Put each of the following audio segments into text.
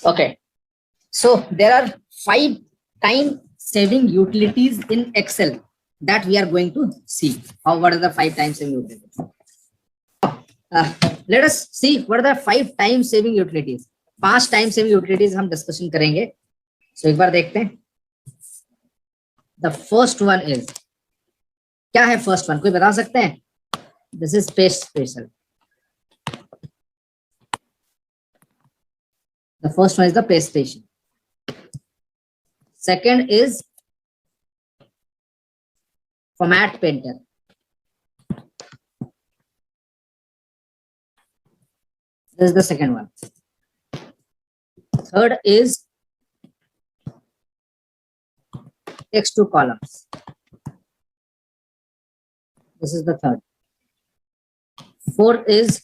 Okay. So there are 5 time saving utilities in Excel that we are going to see. What are the 5 time saving utilities? Uh, let us see what are the 5 time saving utilities. 5 time saving utilities हम discussion करेंगे. So एक बार देखते हैं. The first one is, क्या है first one? कोई बता सकते हैं? This is paste special. The first one is the paste special. Second is format painter. This is the second one. Third is text to columns. This is the third. Fourth is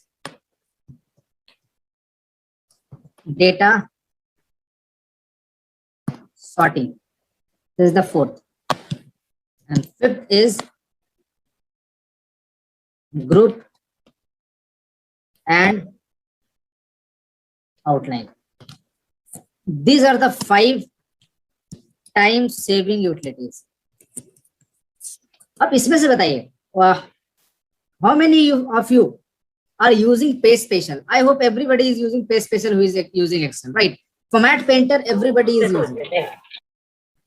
data sorting. This is the fourth. And fifth is group and outline. These are the 5 time saving utilities. अब इसमें से बताइए, how many of you are using paste special? I hope everybody is using paste special who is using Excel, right? Format painter, everybody is using it,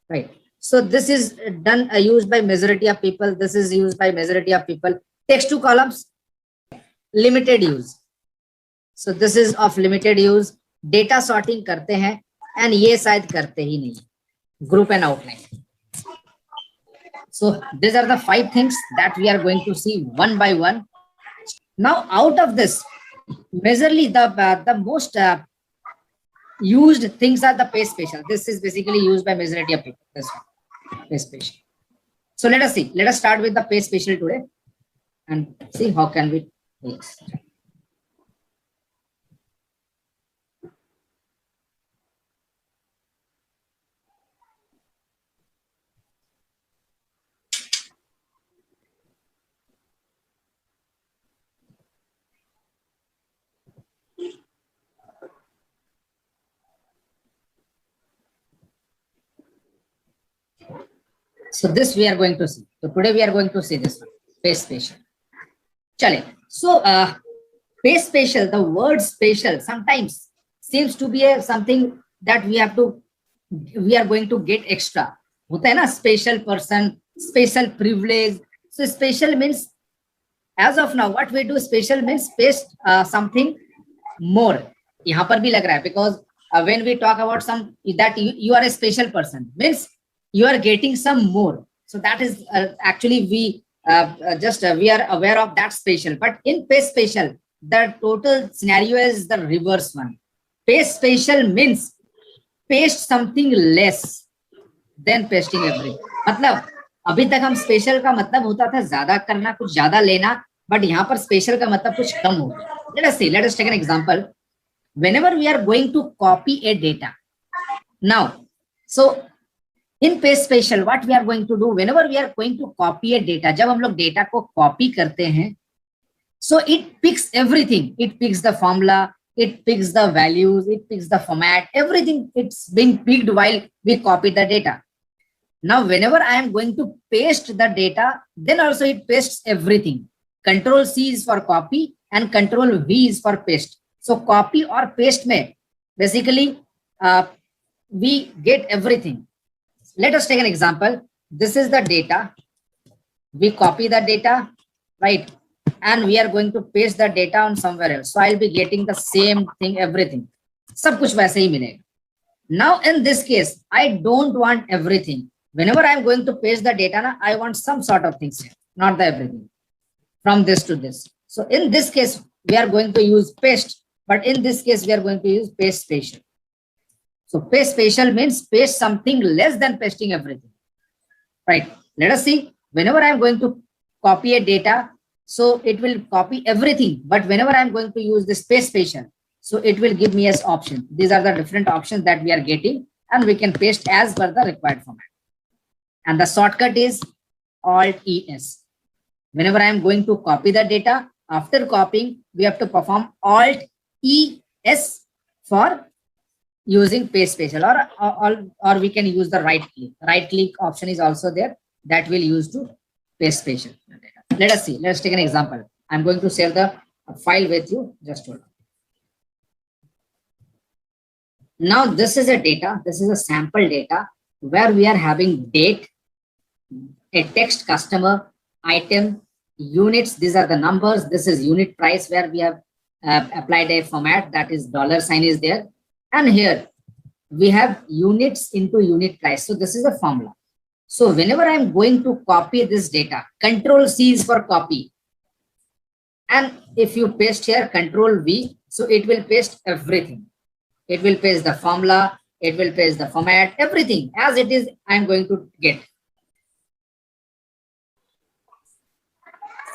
right? So this is done used by majority of people. This is used by majority of people. Text to columns, limited use. So this is of limited use. Data sorting करते हैं, and ये शायद करते ही नहीं. Group and outline. So these are the 5 things that we are going to see one by one. Now out of this, majorly the most used things are the paste special. This is basically used by majority of people. This one, paste special. So let us see. Let us start with the paste special today and see how can we do this. So this we are going to see. So today we are going to see this one, paste special. Chale. So paste special, the word special sometimes seems to be something that we are going to get extra. होता है ना, special person, special privilege. So special means, as of now, what we do, special means paste something more. यहाँ पर भी लग रहा है, because when we talk about some that you are a special person, means you are getting some more. So that is actually we we are aware of that special. But in paste special, the total scenario is the reverse one. Paste special means paste something less than pasting everything. मतलब अभी तक हम special का मतलब होता था ज्यादा करना, कुछ ज्यादा लेना, बट यहाँ पर स्पेशल का मतलब कुछ कम हो गया. Let us take an example. Whenever we are going to copy a data, now, so in paste special, what we are going to do, whenever we are going to copy a data, जब हम लोग data को copy करते हैं, so it picks everything. It picks the formula, it picks the values, it picks the format, everything. It's being picked while we copy the data. Now, whenever I am going to paste the data, then also it pastes everything. Control C is for copy and Control V is for paste. So copy or paste में basically we get everything. Let us take an example. This is the data. We copy the data, right? And we are going to paste the data on somewhere else. So I'll be getting the same thing, everything. सब कुछ वैसे ही मिलेगा. Now in this case, I don't want everything. Whenever I'm going to paste the data, I want some sort of things here, not the everything. From this to this. So in this case, we are going to use paste, but in this case, we are going to use paste special. So paste special means paste something less than pasting everything. Right. Let us see. Whenever I'm going to copy a data, so it will copy everything. But whenever I'm going to use this paste special, so it will give me as option. These are the different options that we are getting, and we can paste as per the required format. And the shortcut is Alt-ES. Whenever I am going to copy the data, after copying, we have to perform Alt-ES for using paste special, or we can use the right click option is also there, that will use to paste special. Let us see, let's take an example. I'm going to share the file with you, just hold on. Now this is a data, this is a sample data where we are having date, a text, customer, item, units, these are the numbers, this is unit price where we have applied a format, that is dollar sign is there, and here we have units into unit price. So this is a formula. So whenever I'm going to copy this data, Control C is for copy, and if you paste here Control V, so it will paste everything. It will paste the formula, it will paste the format, everything as it is. I'm going to get.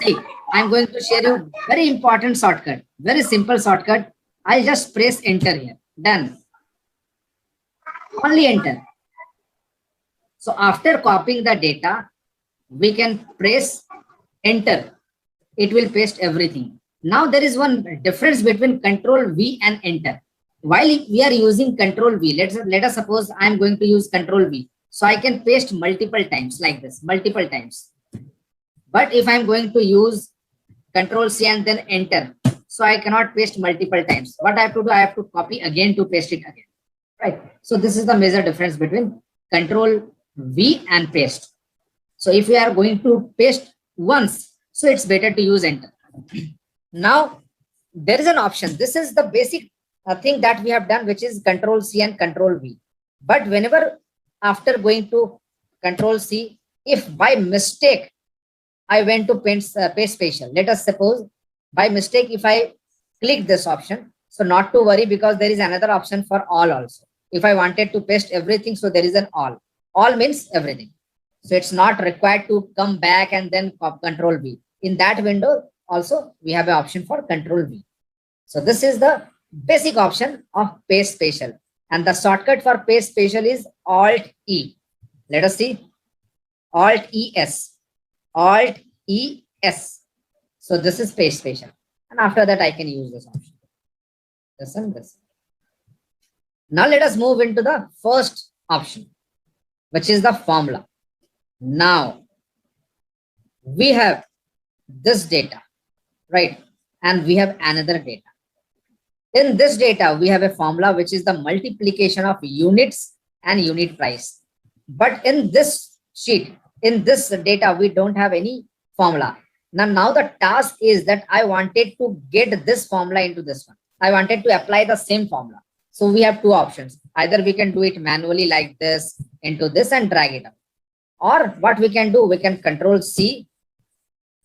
See, I'm going to share you very important shortcut, very simple shortcut. I'll just press enter here. Done. Only enter. So after copying the data, we can press enter. It will paste everything. Now there is one difference between Control V and enter. While we are using Control V, let us suppose I am going to use Control V. So I can paste multiple times like this, multiple times. But if I'm going to use Control C and then enter, so I cannot paste multiple times. What I have to do, I have to copy again to paste it again. Right. So this is the major difference between Control V and paste. So if we are going to paste once, so it's better to use enter. Now there is an option. This is the basic thing that we have done, which is Control C and Control V. But whenever after going to Control C, if by mistake I went to paste special, let us suppose by mistake if I click this option, so not to worry, because there is another option for all also. If I wanted to paste everything, so there is an all. All means everything. So it's not required to come back and then Control V. In that window also we have an option for Control V. So this is the basic option of paste special, and the shortcut for paste special is Alt E. Let us see, Alt ES, Alt ES. So this is paste special, and after that I can use this option, this and this. Now let us move into the first option, which is the formula. Now we have this data, right? And we have another data. In this data, we have a formula, which is the multiplication of units and unit price. But in this sheet, in this data, we don't have any formula. Now the task is that I wanted to get this formula into this one. I wanted to apply the same formula. So we have two options. Either we can do it manually like this into this and drag it up. Or what we can do, we can Control C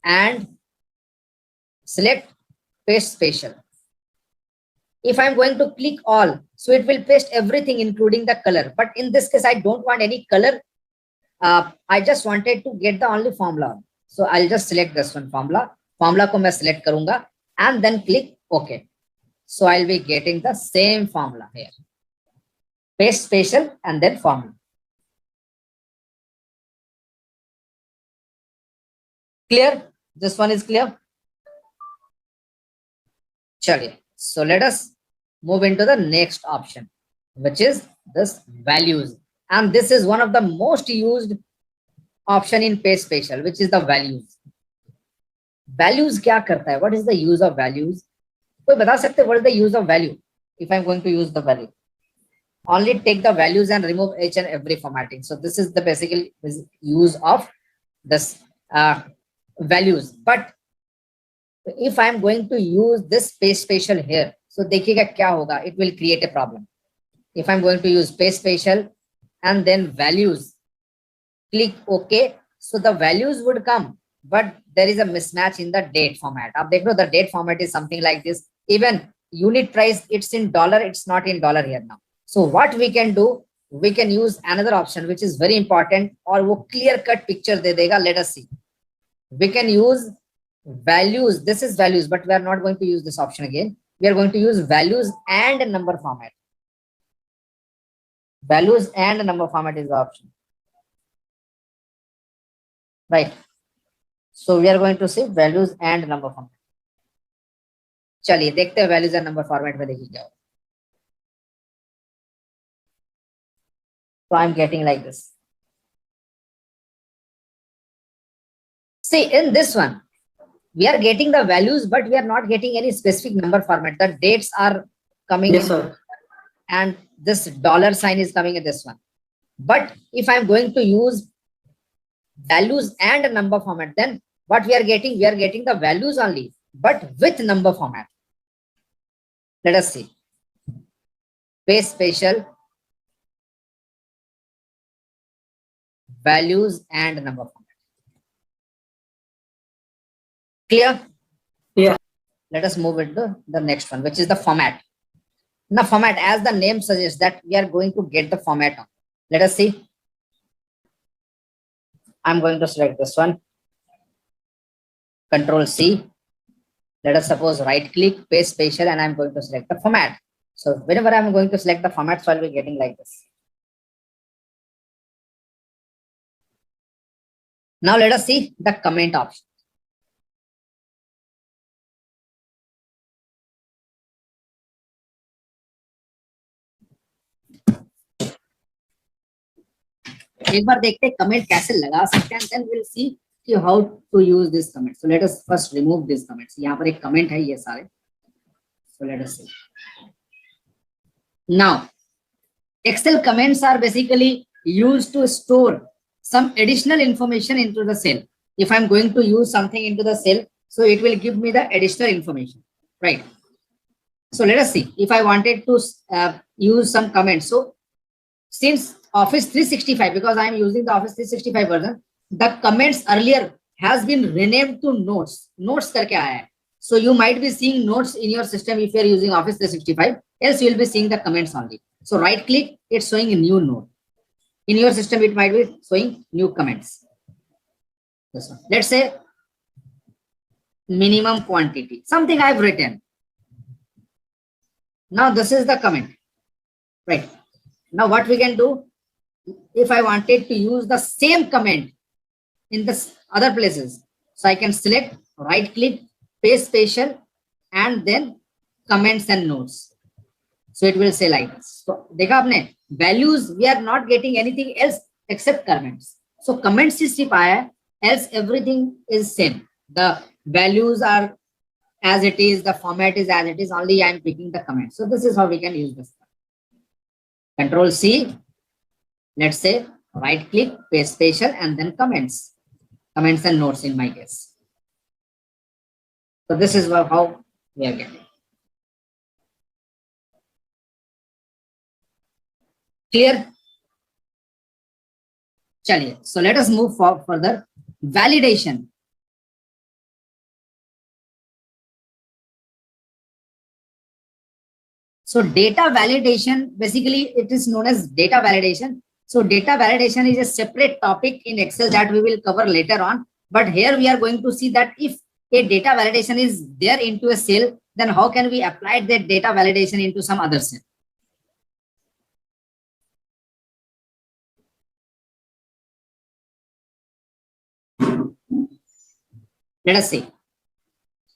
and select paste special. If I'm going to click all, so it will paste everything including the color. But in this case, I don't want any color. I just wanted to get the only formula. So I'll just select this one, formula. Formula ko main select karunga and then click OK. So I'll be getting the same formula here. Paste special and then formula. Clear? This one is clear? Chaliye. So let us move into the next option, which is this values. And this is one of the most used option in paste special, which is the values. Values kya karta hai? What is the use of values? Koi bata sakte what is the use of value? If I'm going to use the value, only take the values and remove each and every formatting. So this is the basic use of this values. But if I'm going to use this paste special here, so देखिएगा क्या होगा, it will create a problem. If I'm going to use paste special and then values, click OK, so the values would come, but there is a mismatch in the date format. Ab dekho, the date format is something like this. Even unit price, it's in dollar, it's not in dollar here now. So what we can do, we can use another option, which is very important, or wo clear cut picture de dega. Let us see. We can use values. This is values, but we are not going to use this option again. We are going to use values and number format. Values and number format is the option. Right. So we are going to say values and number format. चलिए देखते हैं values and number format में देखिए क्या होगा. So I'm getting like this. See, in this one, we are getting the values, but we are not getting any specific number format. The dates are coming Yes, in, sir. and this dollar sign is coming in this one. But if I'm going to use values and a number format, then what we are getting the values only, but with number format. Let us see. Base special, values and number format. Clear? Yeah. Let us move into the next one, which is the format. Now, format, as the name suggests, that we are going to get the format on. Let us see. I'm going to select this one. Control C. Let us suppose right click, paste spatial, and I'm going to select the format. So whenever I'm going to select the format, so I'll be getting like this. Now let us see the comment option. एक बार देखते हैं comment कैसे लगा सकते हैं, and then we'll see how to use this comment. So let us first remove these comments. यहाँ पर एक comment है ये सारे. So let us see. Now, Excel comments are basically used to store some additional information into the cell. If I'm going to use something into the cell, so it will give me the additional information, right? So let us see if I wanted to use some comments. So since Office 365, because I am using the Office 365 version, the comments earlier has been renamed to notes. Notes करके आया है. So you might be seeing notes in your system if you are using Office 365. Else you will be seeing the comments only. So right click, it's showing a new note. In your system, it might be showing new comments. This one. Let's say minimum quantity, something I've written. Now this is the comment, right? Now what we can do, if I wanted to use the same comment in the other places, so I can select, right click, paste spatial, and then comments and notes. So it will say like this. So देखा आपने, values, we are not getting anything else except comments. So comments is सिर्फ आया, else everything is same. The values are as it is, the format is as it is, only I am picking the comment. So this is how we can use this. Control C, let's say right click, paste spatial, and then comments and notes in my case. So this is how we are getting. Clear? Chaliye. So let us move further. Validation. So data validation, basically it is known as data validation. So data validation is a separate topic in Excel that we will cover later on. But here we are going to see that if a data validation is there into a cell, then how can we apply that data validation into some other cell? Let us see.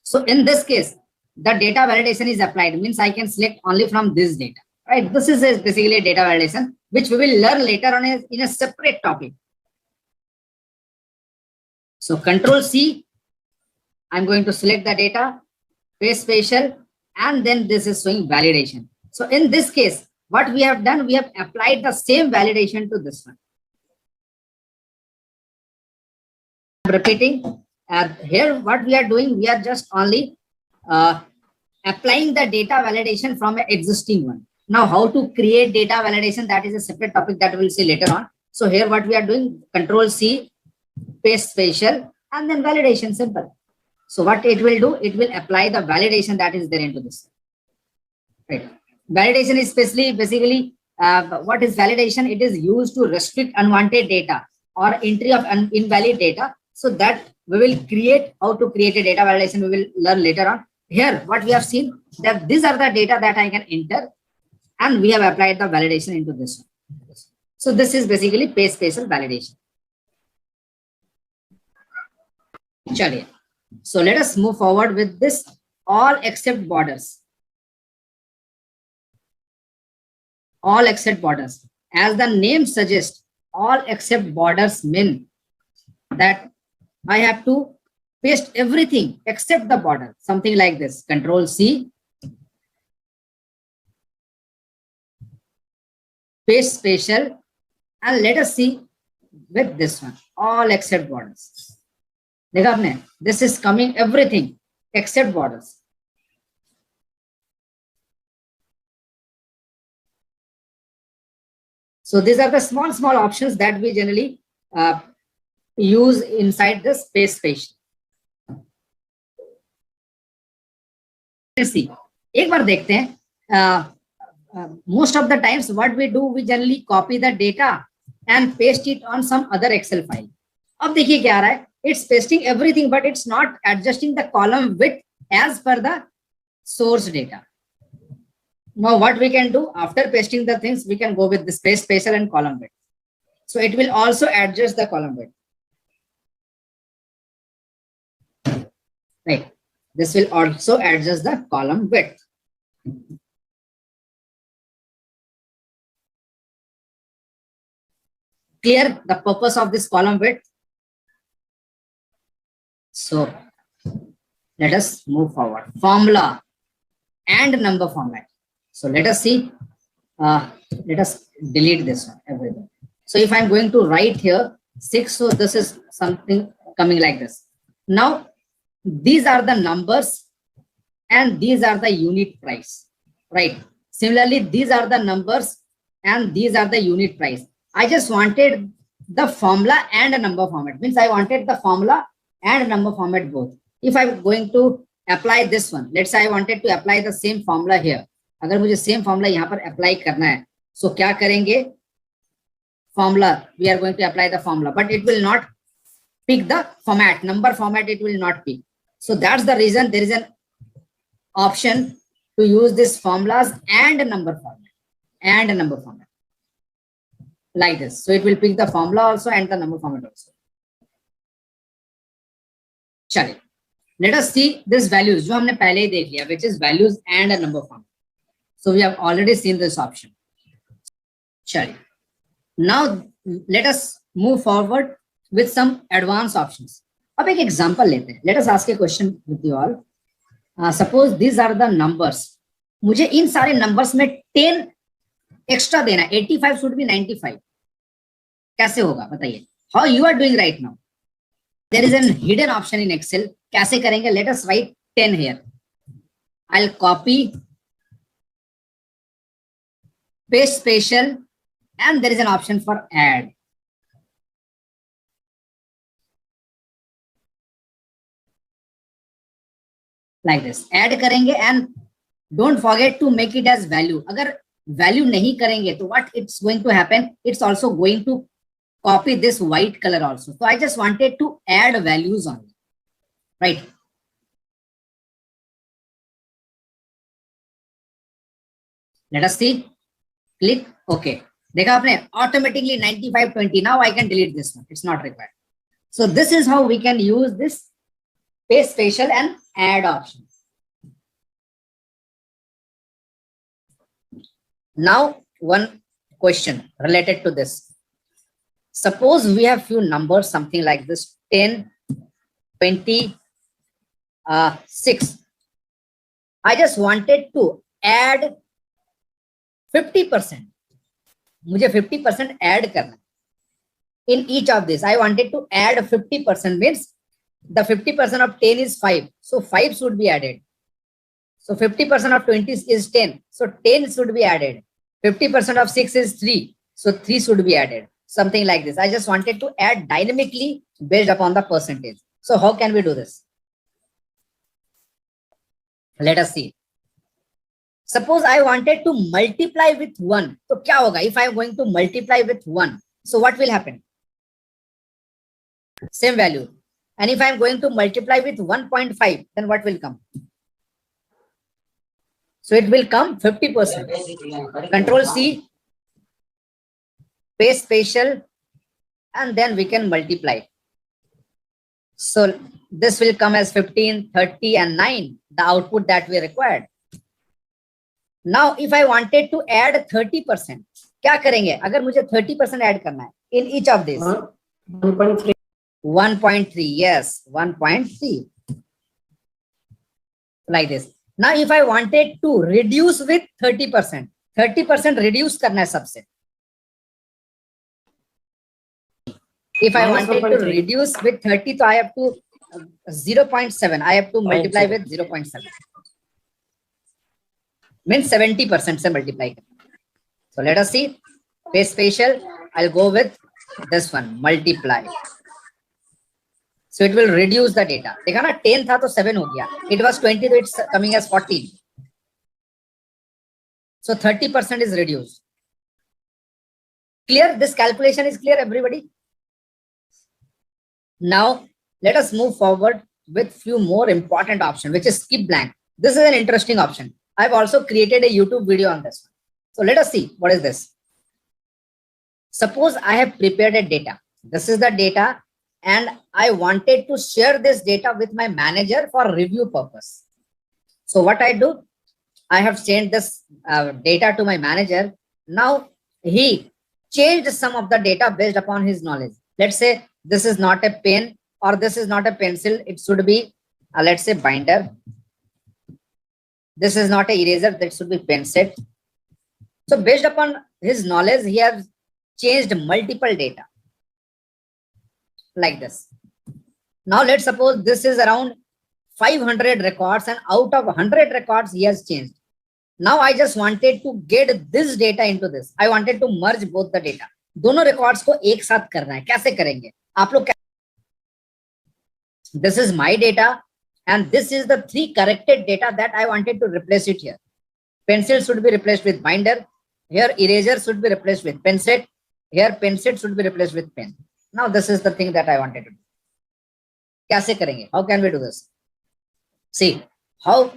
So in this case, the data validation is applied, means I can select only from this data, right? This is basically a data validation, which we will learn later on in a separate topic. So Control C, I'm going to select the data, paste spatial, and then this is showing validation. So in this case, what we have done, we have applied the same validation to this one. I'm repeating. Here, what we are doing, we are just only applying the data validation from an existing one. Now, how to create data validation, that is a separate topic that we'll see later on. So here, what we are doing, Control C, paste spatial, and then validation, simple. So what it will do, it will apply the validation that is there into this. Right. Validation is basically what is validation? It is used to restrict unwanted data or entry of invalid data. So that we will create, how to create a data validation, we will learn later on. Here, what we have seen, that these are the data that I can enter, and we have applied the validation into this one. So this is basically paste spatial validation. Chaliye. So let us move forward with this, all except borders. All except borders. as the name suggests, all except borders mean that I have to paste everything except the border, something like this. Control C, paste spatial, and let us see with this one, all except borders. देखा आपने, this is coming everything except borders. So these are the small options that we generally use inside the space spatial. Let's see. एक बार देखते हैं. Most of the times what we do, we generally copy the data and paste it on some other Excel file. अब देखिए क्या आ रहा है. It's pasting everything, but it's not adjusting the column width as per the source data. Now what we can do, after pasting the things, we can go with the space spatial and column width. So it will also adjust the column width. Right. This will also adjust the column width. Clear the purpose of this column width? So let us move forward. Formula and number format. So let us see. Let us delete this one, everything. So if I'm going to write here 6, so this is something coming like this. Now these are the numbers and these are the unit price, right? Similarly, these are the numbers and these are the unit price. I just wanted the formula and a number format. Means I wanted the formula and number format both. If I'm going to apply this one, let's say I wanted to apply the same formula here. अगर मुझे same formula यहाँ पर apply करना है, so क्या करेंगे? Formula, we are going to apply the formula, but it will not pick the format, number format, it will not pick. So that's the reason there is an option to use this formulas and number format like this. So it will pick the formula also and the number format also. चलिए, let us see this values जो हमने पहले ही देख लिया, which is values and a number format. So we have already seen this option. चलिए, now let us move forward with some advanced options. अब एक example लेते हैं. Let us ask a question with you all. Suppose these are the numbers. मुझे इन सारे numbers में 10 extra देना है. 85 should be 95. कैसे होगा बताइए? How you are doing right now? There is a hidden option in Excel. कैसे करेंगे? Let us write 10 here. I'll copy, paste spatial, and there is an option for add. Like this. Add करेंगे and don't forget to make it as value. अगर value नहीं करेंगे तो what it's going to happen? It's also going to copy this white color also. So I just wanted to add values on it. Right. Let us see. Click OK. देखा आपने automatically 9520. Now I can delete this one. It's not required. So this is how we can use this paste spatial and add option. Now one question related to this. Suppose we have few numbers, something like this, 10, 20, 6. I just wanted to add 50%. मुझे 50% add करना. In each of this, I wanted to add 50%, means the 50% of 10 is 5. So 5 should be added. So 50% of 20 is 10. So 10 should be added. 50% of 6 is 3. So 3 should be added. Something like this. I just wanted to add dynamically based upon the percentage. So how can we do this? Let us see. Suppose I wanted to multiply with 1. So क्या होगा? If I am going to multiply with 1, so what will happen? Same value. And if I am going to multiply with 1.5, then what will come? So it will come 50%. Control C, paste spatial, and then we can multiply. So this will come as 15, 30, and 9, the output that we required. Now if I wanted to add 30%, क्या करेंगे अगर मुझे 30% add करना है in each of these? 1.3. 1.3, yes, 1.3, like this. Now if I wanted to reduce with 30%, 30% reduce करना है सबसे. If I wanted to reduce with 30, so I have to 0.7. I have to multiply with 0.7. Means 70% से multiply. So let us see. Paste spatial. I'll go with this one. Multiply. So it will reduce the data. देखा ना 10 था तो 7 हो गया. It was 20, so it's coming as 14. So 30% is reduced. Clear? This calculation is clear, everybody? Now let us move forward with few more important options, which is skip blank. This is an interesting option. I've also created a YouTube video on this. So let us see what is this. Suppose I have prepared a data. This is the data and I wanted to share this data with my manager for review purpose. So what I do, I have sent this data to my manager. Now he changed some of the data based upon his knowledge. Let's say this is not a pen or this is not a pencil. It should be, let's say, binder. This is not a eraser. That should be pen set. So based upon his knowledge, he has changed multiple data like this. Now let's suppose this is around 500 records and out of 100 records he has changed. Now I just wanted to get this data into this. I wanted to merge both the data. दोनों records को एक साथ करना है. कैसे करेंगे? आप लोग This is my data and this is the 3 corrected data that I wanted to replace it here. Pencil should be replaced with binder. Here eraser should be replaced with pen set. Here pen set should be replaced with pen. Now this is the thing that I wanted to do. कैसे करेंगे? How can we do this? See how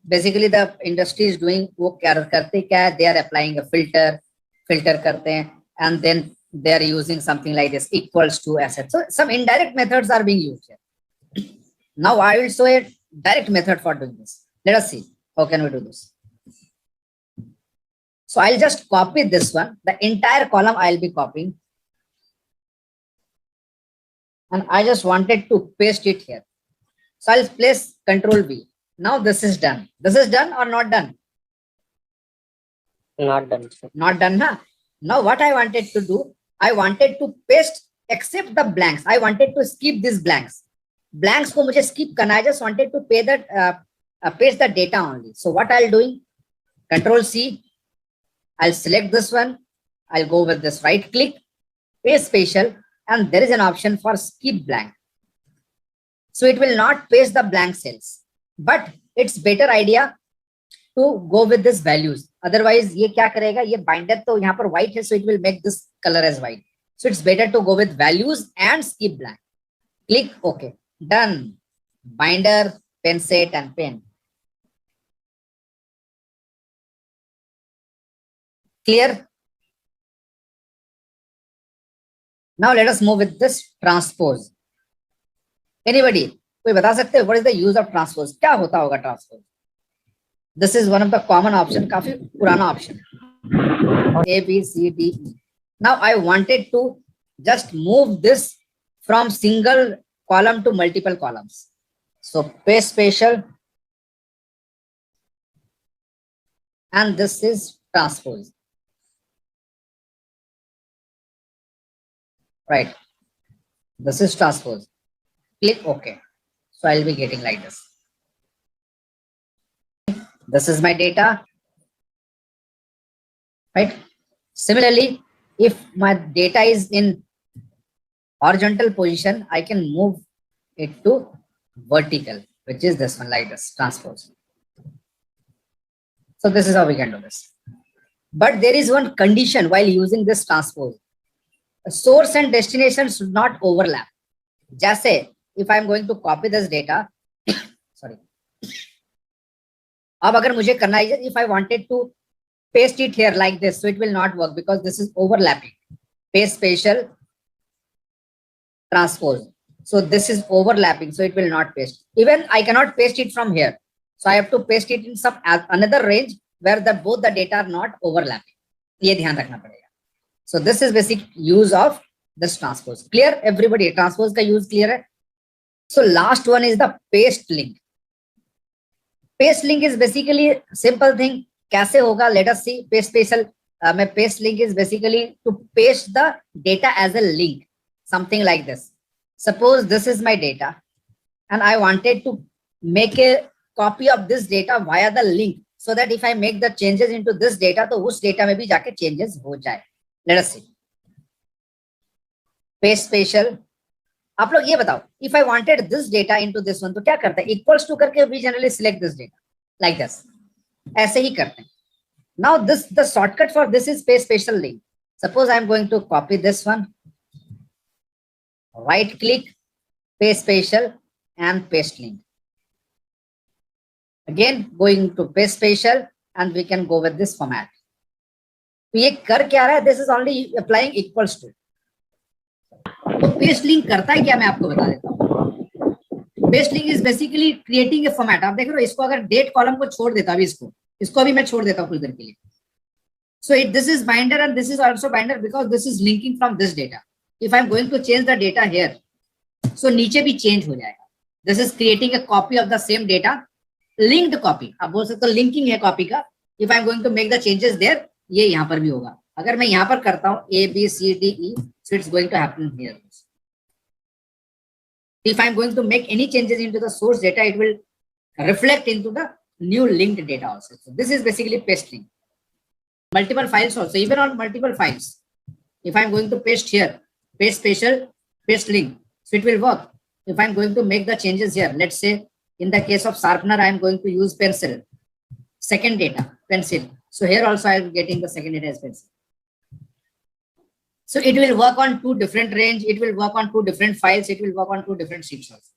basically the industry is doing. वो करते क्या है? They are applying a filter करते हैं and then they are using something like this equals to asset. So some indirect methods are being used here. Now I will show a direct method for doing this. Let us see how can we do this. So I'll just copy this one. The entire column I'll be copying. And I just wanted to paste it here. So I'll place Control V. Now this is done. This is done or not done? Not done. Not done, huh? Now what I wanted to do, I wanted to paste except the blanks. I wanted to skip these blanks. Blanks को मुझे skip करना. I just wanted to paste the data only. So what I'll doing? Control C. I'll select this one. I'll go with this right click, paste spatial, and there is an option for skip blank. So it will not paste the blank cells, but it's better idea to go with this values. Otherwise, ये क्या करेगा? ये binder तो यहाँ पर white है, so it will make this color as white. So it's better to go with values and skip blank. Click OK. Done. Binder, pen set, and pen. Clear? Now let us move with this transpose. Anybody? कोई बता सकते हैं what is the use of transpose? क्या होता होगा transpose? This is one of the common option, काफी पुराना option. A, B, C, D, E. Now I wanted to just move this from single column to multiple columns. So paste spatial. And this is transpose. Right. This is transpose. Click OK. So I'll be getting like this. This is my data. Right. Similarly, if my data is in horizontal position, I can move it to vertical, which is this one, like this, transpose. So this is how we can do this. But there is one condition while using this transpose. Source and destination should not overlap. Just say, if I am going to copy this data, sorry. अब अगर मुझे करना है, if I wanted to paste it here like this, so it will not work because this is overlapping. Paste spatial, transpose. So this is overlapping, so it will not paste. Even I cannot paste it from here. So I have to paste it in some another range where both the data are not overlapping. ये ध्यान रखना पड़ेगा. So this is basic use of this transpose. Clear everybody? Transpose का use clear है? So last one is the paste link. Paste link is basically simple thing. कैसे होगा? Let us see. Paste special. Paste link is basically to paste the data as a link. Something like this. Suppose this is my data, and I wanted to make a copy of this data via the link, so that if I make the changes into this data, तो उस data में भी जाके changes हो जाए. Let us see. Paste special. आप लोग ये बताओ, if I wanted this data into this one, तो क्या करते हैं? Equals to करके we generally select this data like this. ऐसे ही करते हैं. Now the shortcut for this is paste special link. Suppose I am going to copy this one. Right click, paste special and paste link. Again going to paste special and we can go with this format. तो ये कर क्या रहा है? This is only applying equals to. तो paste link करता है क्या, मैं आपको बता देता हूँ. Paste link is basically creating a format. आप देख रहे हो, इसको अगर डेट कॉलम को छोड़ देता अभी, इसको अभी मैं छोड़ देता हूँ कुछ देर के लिए. So it this is binder and this is also binder because this is linking from this data. If I am going to change the data here, so नीचे भी चेंज हो जाएगा. This is creating a copy of the same data, linked copy. आप बोल सकते हो linking है copy का. If I am going to make the changes there, ये यहाँ पर भी होगा. अगर मैं यहाँ पर करता हूँ ABCDE, so it's going to happen here. If I'm going to make any changes into the source data, it will reflect into the new linked data also. So this is basically paste link. Multiple files also, even on multiple files. If I'm going to paste here, paste special, paste link, so it will work. If I'm going to make the changes here, let's say in the case of sharpener, I'm going to use pencil. Second data, pencil. So here also I'm getting the second data as pencil. So it will work on two different range. It will work on two different files. It will work on two different sheets also.